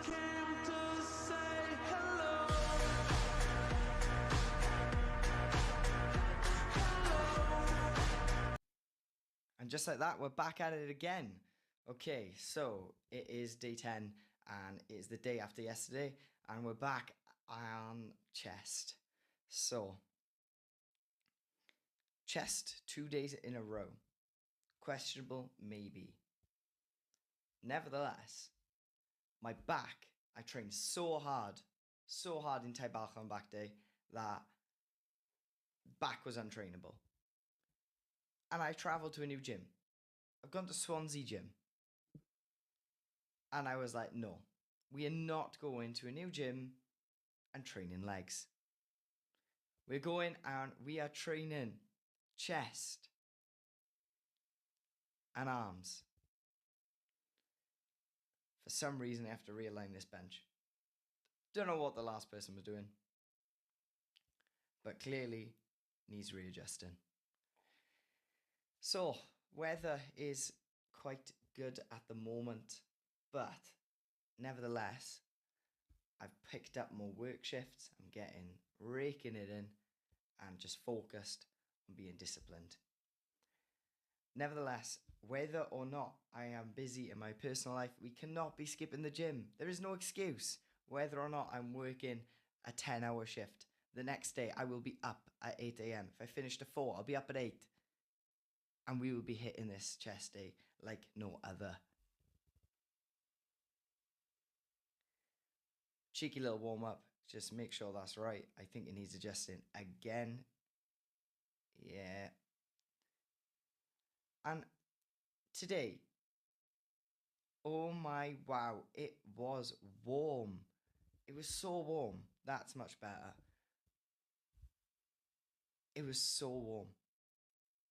came to say hello. And just like that, we're back at it again. Okay, so it is day 10 and it's the day after yesterday, and we're back on chest. So, chest 2 days in a row. Questionable, maybe. Nevertheless, my back, I trained so hard in Tai Bach on back day that back was untrainable. And I travelled to a new gym. I've gone to Swansea Gym. And I was like, no, we are not going to a new gym and training legs. We're going and we are training chest and arms. For some reason, I have to realign this bench. Don't know what the last person was doing, but clearly needs readjusting. So, weather is quite good at the moment, but nevertheless, I've picked up more work shifts. I'm raking it in and just focused on being disciplined. Nevertheless, whether or not I am busy in my personal life, we cannot be skipping the gym. There is no excuse. Whether or not I'm working a 10-hour shift, the next day I will be up at 8 a.m. If I finish at 4, I'll be up at 8. And we will be hitting this chest day like no other. Cheeky little warm up. Just make sure that's right. I think it needs adjusting again. Yeah. And today, oh my wow, it was warm. It was so warm. That's much better. It was so warm.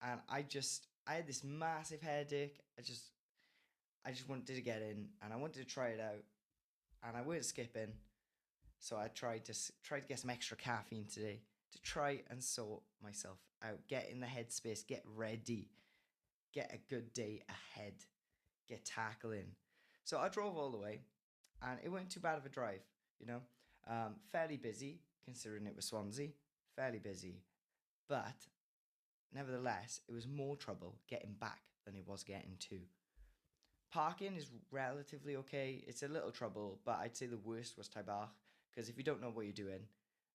And I had this massive headache. I just wanted to get in and I wanted to try it out. And I weren't skipping. So I tried to get some extra caffeine today to try and sort myself out. Get in the headspace, get ready, get a good day ahead, get tackling. So I drove all the way and it wasn't too bad of a drive, you know. Fairly busy considering it was Swansea, fairly busy. But nevertheless, it was more trouble getting back than it was getting to. Parking is relatively okay. It's a little trouble, but I'd say the worst was Tai Bach, because if you don't know what you're doing,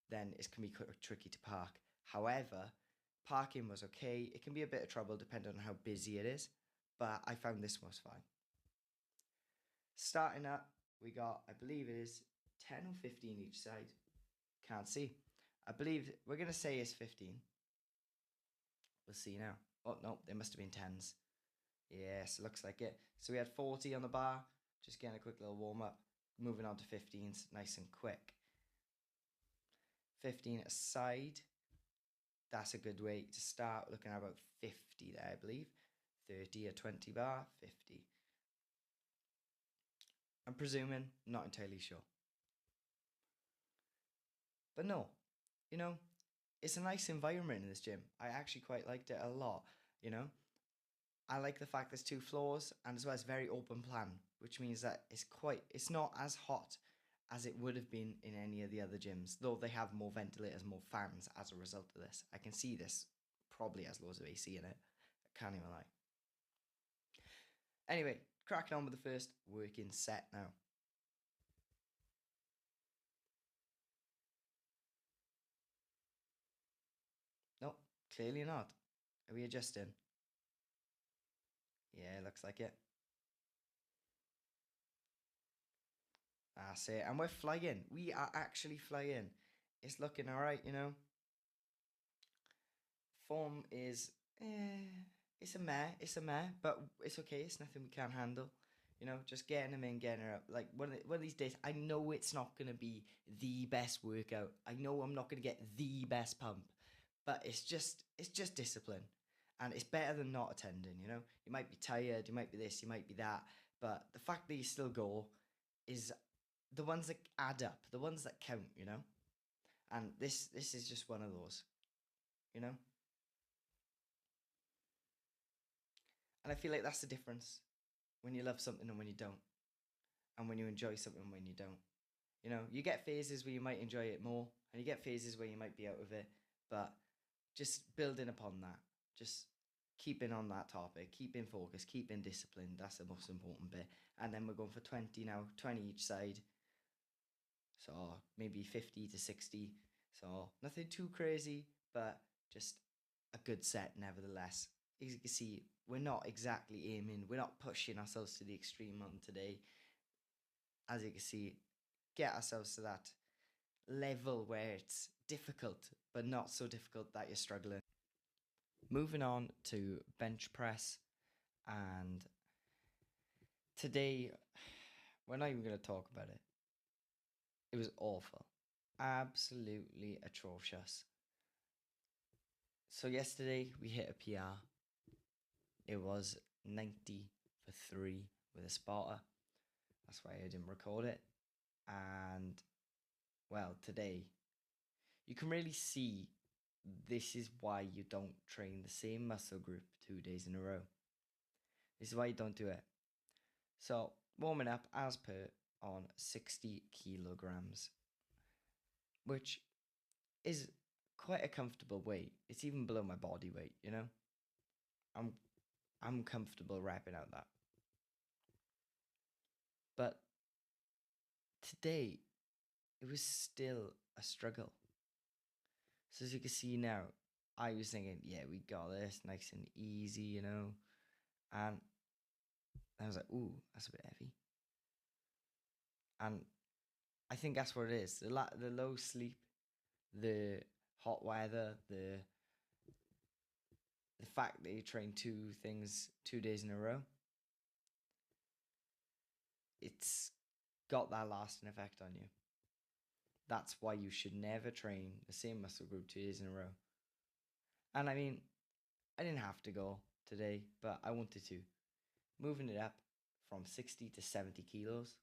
then it can be quite tricky to park. However, parking was okay. It can be a bit of trouble depending on how busy it is, but I found this was fine. Starting up, we got, I believe it is 10 or 15 each side. Can't see. I believe we're going to say it's 15. We'll see now. Oh, no, they must have been 10s. Yes, looks like it. So we had 40 on the bar. Just getting a quick little warm up. Moving on to 15s, nice and quick. 15 aside. That's a good way to start. Looking at about 50 there, I believe. 30 a 20 bar, 50. I'm presuming, not entirely sure. But no, you know, it's a nice environment in this gym. I actually quite liked it a lot, you know. I like the fact there's 2 floors and as well as very open plan, which means that it's not as hot as it would have been in any of the other gyms, though they have more ventilators, more fans as a result of this. I can see this probably has loads of AC in it. I can't even lie. Anyway, cracking on with the first working set now. Nope, clearly not. Are we adjusting? Yeah, looks like it. That's it. And we're flying. We are actually flying. It's looking all right, you know. Form is, it's a meh, but it's okay. It's nothing we can't handle. You know, just getting them in, getting her up. Like one of these days, I know it's not going to be the best workout. I know I'm not going to get the best pump, but it's just discipline. And it's better than not attending, you know. You might be tired, you might be this, you might be that, but the fact that you still go is the ones that add up, the ones that count, you know. And this is just one of those, you know. And I feel like that's the difference when you love something and when you don't. and when you enjoy something when you don't. You know, you get phases where you might enjoy it more, and you get phases where you might be out of it, but just building upon that, just keeping on that topic, keeping focused, keeping disciplined. That's the most important bit. And then we're going for 20 now, 20 each side. So maybe 50 to 60. So nothing too crazy, but just a good set nevertheless. As you can see, we're not exactly aiming, we're not pushing ourselves to the extreme on today. As you can see, get ourselves to that level where it's difficult, but not so difficult that you're struggling. Moving on to bench press, and today we're not even going to talk about it. It was awful, absolutely atrocious. So yesterday we hit a PR. It was 90 for 3 with a Sparta. That's why I didn't record it. And well, today you can really see this is why you don't train the same muscle group 2 days in a row. This is why you don't do it. So, warming up as per on 60 kilograms, which is quite a comfortable weight. It's even below my body weight, you know? I'm comfortable wrapping out that. But today, it was still a struggle. So as you can see now, I was thinking, yeah, we got this, nice and easy, you know? And I was like, ooh, that's a bit heavy. And I think that's what it is. The low sleep, the hot weather, the fact that you train 2 days in a row, it's got that lasting effect on you. That's why you should never train the same muscle group 2 days in a row. And I mean, I didn't have to go today, but I wanted to. Moving it up from 60 to 70 kilos.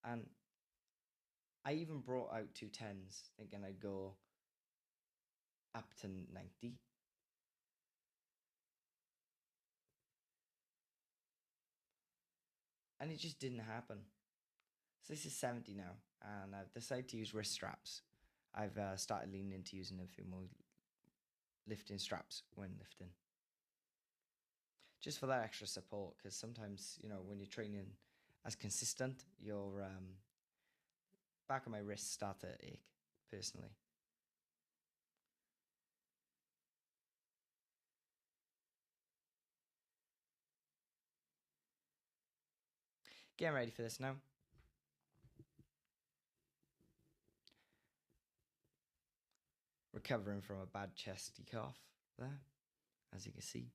And I even brought out 210s, thinking I'd go up to 90. And it just didn't happen. So this is 70 now, and I've decided to use wrist straps. I've started leaning into using a few more lifting straps when lifting. Just for that extra support, because sometimes, you know, when you're training as consistent, your back of my wrists start to ache, personally. Getting ready for this now. Recovering from a bad chesty cough there, as you can see.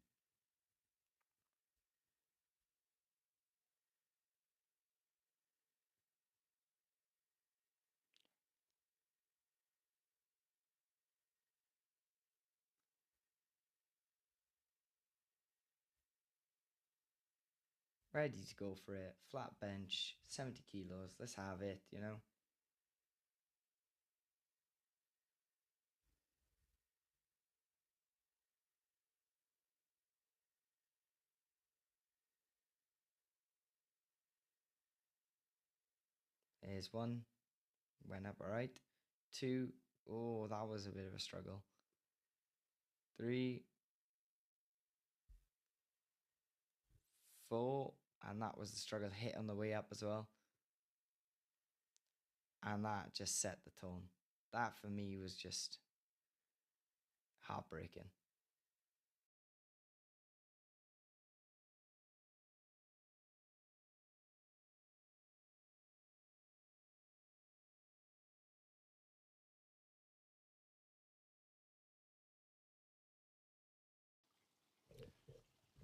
Ready to go for it. Flat bench, 70 kilos. Let's have it, you know. There's one. Went up all right. 2. Oh, that was a bit of a struggle. 3, 4, and that was the struggle hit on the way up as well. And that just set the tone. That for me was just heartbreaking.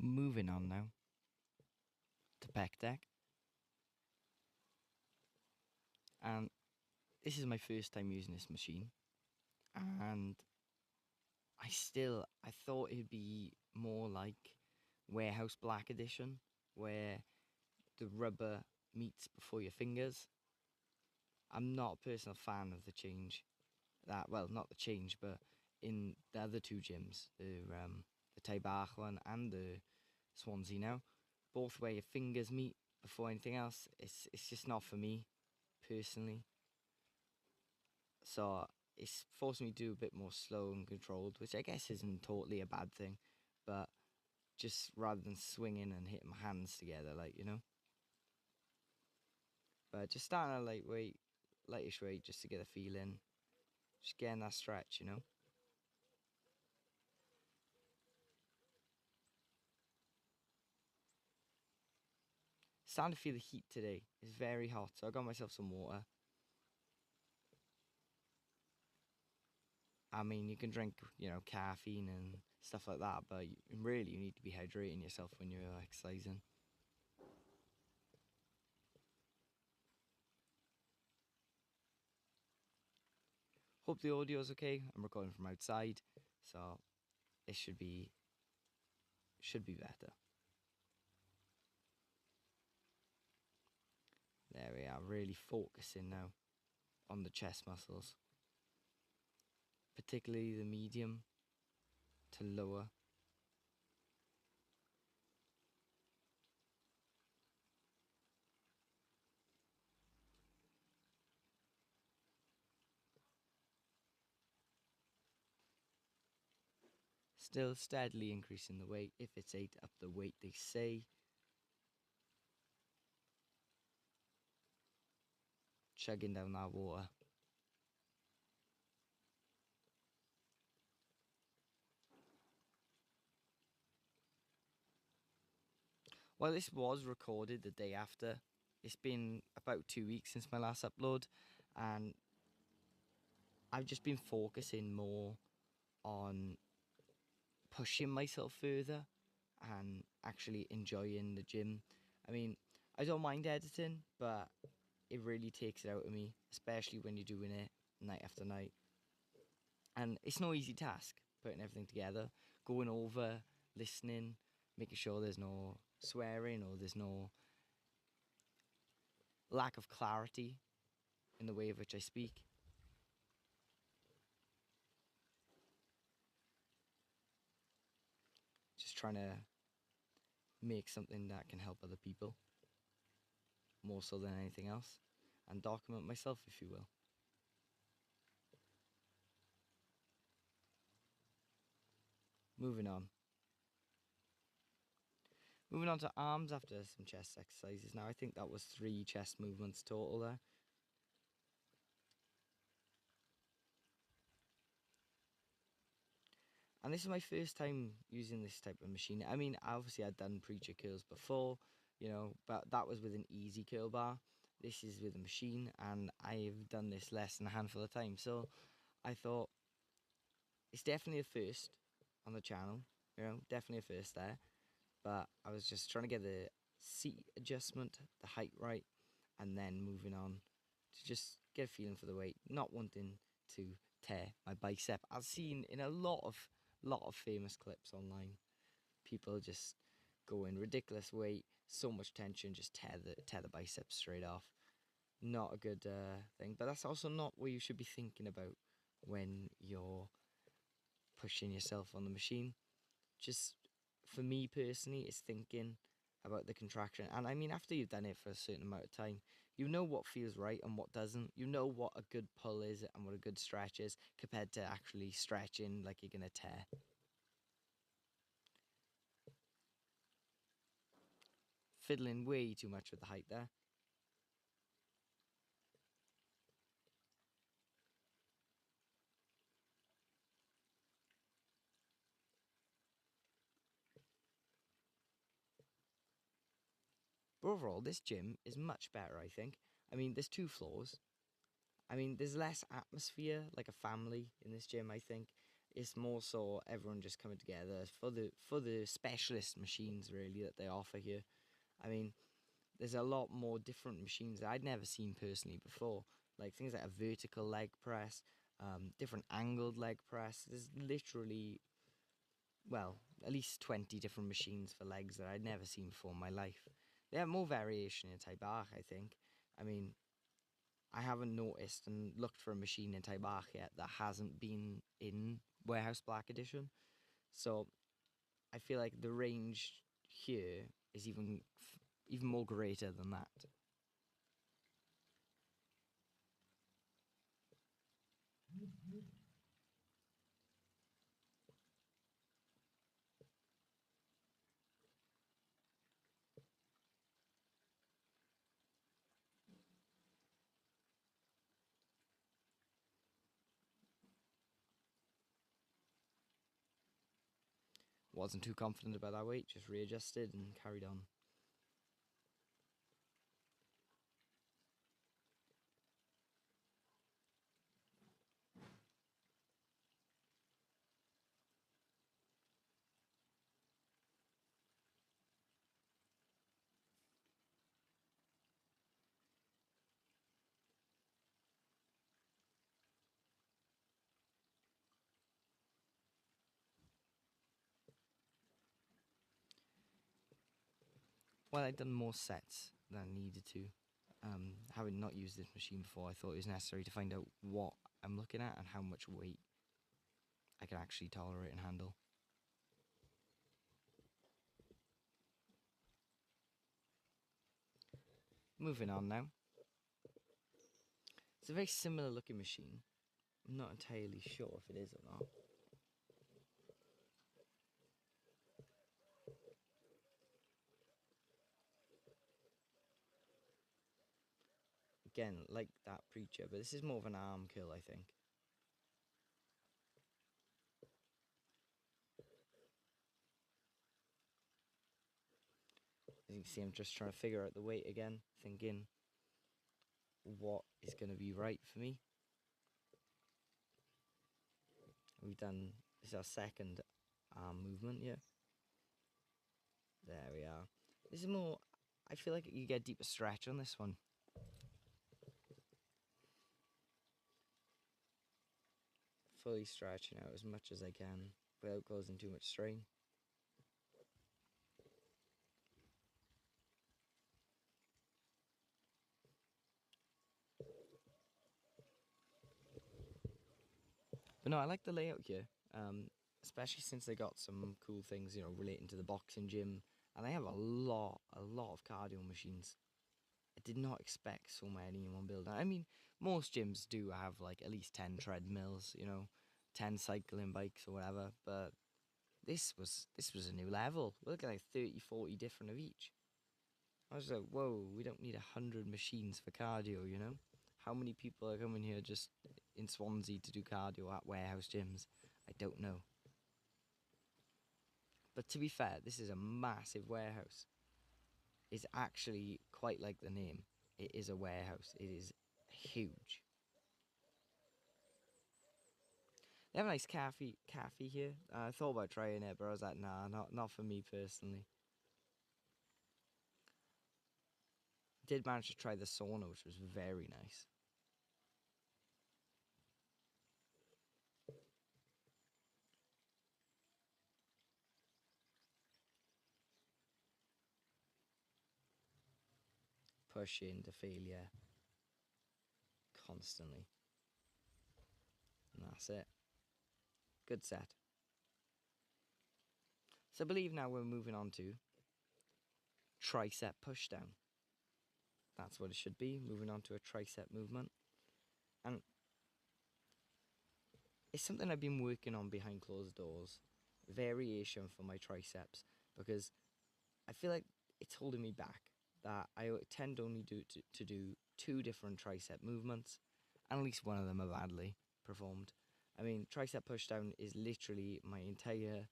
Moving on now to pec deck. And this is my first time using this machine. And I thought it'd be more like Warehouse Black Edition, where the rubber meets before your fingers. I'm not a personal fan of the change. Well, not the change, but in the other two gyms, the Tay Bach one and the Swansea now, both where your fingers meet, before anything else, it's just not for me personally. So it's forced me to do a bit more slow and controlled, which I guess isn't totally a bad thing, but just rather than swinging and hitting my hands together, like, you know. But just starting at a lightweight, lightish weight, just to get a feeling, just getting that stretch, you know. Starting to feel the heat today. It's very hot, so I got myself some water. I mean, you can drink, caffeine and stuff like that, but really you need to be hydrating yourself when you're exercising. Hope the audio's okay. I'm recording from outside, so it should be better. There we are, really focusing now on the chest muscles, particularly the medium to lower. Still steadily increasing the weight. If it's 8, up the weight they say. Chugging down that water. Well, this was recorded the day after. It's been about 2 weeks since my last upload, and I've just been focusing more on pushing myself further and actually enjoying the gym. I mean, I don't mind editing, but it really takes it out of me, especially when you're doing it night after night. And it's no easy task putting everything together, going over, listening, making sure there's no swearing or there's no lack of clarity in the way of which I speak. Just trying to make something that can help other people more so than anything else, and document myself, if you will. Moving on. Moving on to arms after some chest exercises. Now, I think that was 3 chest movements total there. And this is my first time using this type of machine. I mean, obviously I'd done preacher curls before, but that was with an easy curl bar. This is with a machine, and I've done this less than a handful of times. So I thought it's definitely a first on the channel, definitely a first there. But I was just trying to get the seat adjustment, the height right, and then moving on to just get a feeling for the weight, not wanting to tear my bicep. I've seen in a lot of famous clips online, people just go in ridiculous weight, so much tension, just tear the biceps straight off. Not a good thing, but that's also not what you should be thinking about when you're pushing yourself on the machine. Just for me personally, it's thinking about the contraction. And I mean, after you've done it for a certain amount of time, you know what feels right and what doesn't. You know what a good pull is and what a good stretch is compared to actually stretching like you're going to tear. Fiddling way too much with the height there. But overall, this gym is much better, I think. I mean, there's 2 floors. I mean, there's less atmosphere, like a family in this gym, I think. It's more so everyone just coming together for the specialist machines, really, that they offer here. I mean, there's a lot more different machines that I'd never seen personally before, like things like a vertical leg press, different angled leg press. There's literally, well, at least 20 different machines for legs that I'd never seen before in my life. They have more variation in Thai Bar, I think. I mean, I haven't noticed and looked for a machine in Thai Bar yet that hasn't been in Warehouse Black Edition. So I feel like the range here is even more greater than that. Wasn't too confident about that weight, just readjusted and carried on. Well, I'd done more sets than I needed to. Having not used this machine before, I thought it was necessary to find out what I'm looking at and how much weight I can actually tolerate and handle. Moving on now. It's a very similar looking machine. I'm not entirely sure if it is or not. Again, like that Preacher, but this is more of an arm kill, I think. As you can see, I'm just trying to figure out the weight again, thinking what is going to be right for me. We've done, this is our second arm movement, yeah. There we are. This is more, I feel like you get deeper stretch on this one. Fully stretching out as much as I can without causing too much strain. But no, I like the layout here, especially since they got some cool things, relating to the boxing gym, and they have a lot of cardio machines. I did not expect so many in one building. I mean, most gyms do have like at least 10 treadmills, 10 cycling bikes or whatever, but this was a new level. We're looking at like 30, 40 different of each. I was like, whoa, we don't need 100 machines for cardio, How many people are coming here just in Swansea to do cardio at warehouse gyms? I don't know. But to be fair, this is a massive warehouse. It's actually quite like the name. It is a warehouse. It is huge. They have a nice cafe here. I thought about trying it, but I was like, nah, not for me personally. Did manage to try the sauna, which was very nice. Pushing to failure constantly. And that's it. Good set. So I believe now we're moving on to tricep pushdown. That's what it should be, moving on to a tricep movement. And it's something I've been working on behind closed doors. Variation for my triceps, because I feel like it's holding me back. That I tend only to do 2 different tricep movements, and at least one of them are badly performed. I mean, tricep pushdown is literally my entire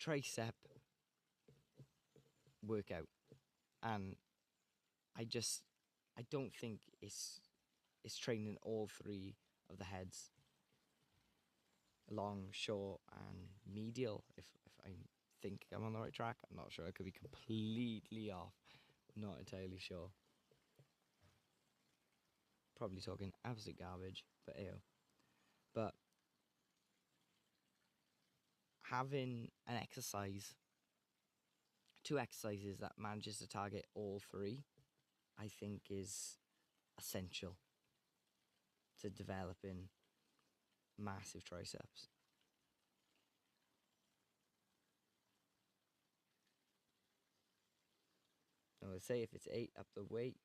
tricep workout, and I don't think it's training all 3 of the heads, long, short, and medial. If I think I'm on the right track, I'm not sure. I could be completely off. Not entirely sure. Probably talking absolute garbage, but ew. But having an exercise, 2 exercises that manages to target all 3, I think is essential to developing massive triceps. I would say if it's 8 up the weight.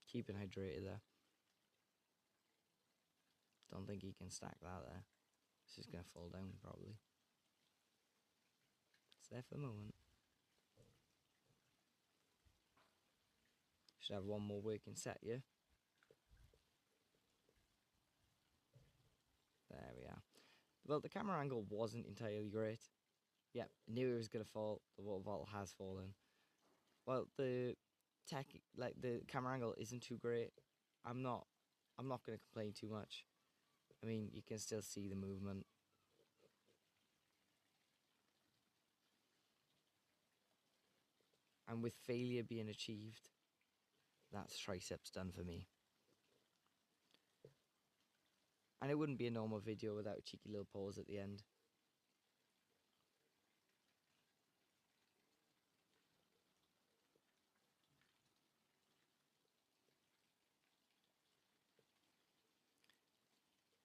Keeping hydrated there. Don't think he can stack that there. It's just going to fall down probably. It's there for the moment. Should have one more working set here. There we are. Well, the camera angle wasn't entirely great. Yep, knew it was going to fall. The water bottle has fallen. Well, the camera angle isn't too great. I'm not going to complain too much. I mean, you can still see the movement. And with failure being achieved, that's triceps done for me. And it wouldn't be a normal video without a cheeky little pause at the end.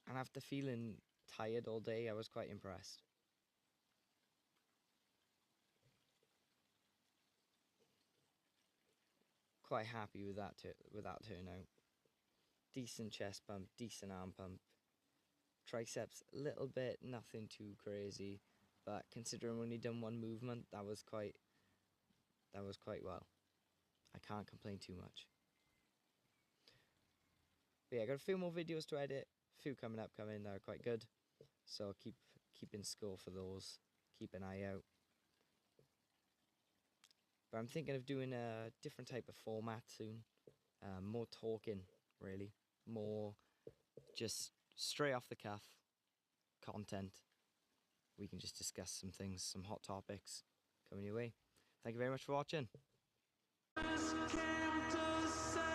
And after feeling tired all day, I was quite impressed. Quite happy with that turnout. Decent chest pump, decent arm pump. Triceps, a little bit, nothing too crazy, but considering we only done one movement, that was quite well. I can't complain too much. But yeah, I got a few more videos to edit, a few coming that are quite good. So keep in score for those. Keep an eye out. But I'm thinking of doing a different type of format soon. More talking, really. More just straight off the cuff content. We can just discuss some things, some hot topics coming your way. Thank you very much for watching. Just came to say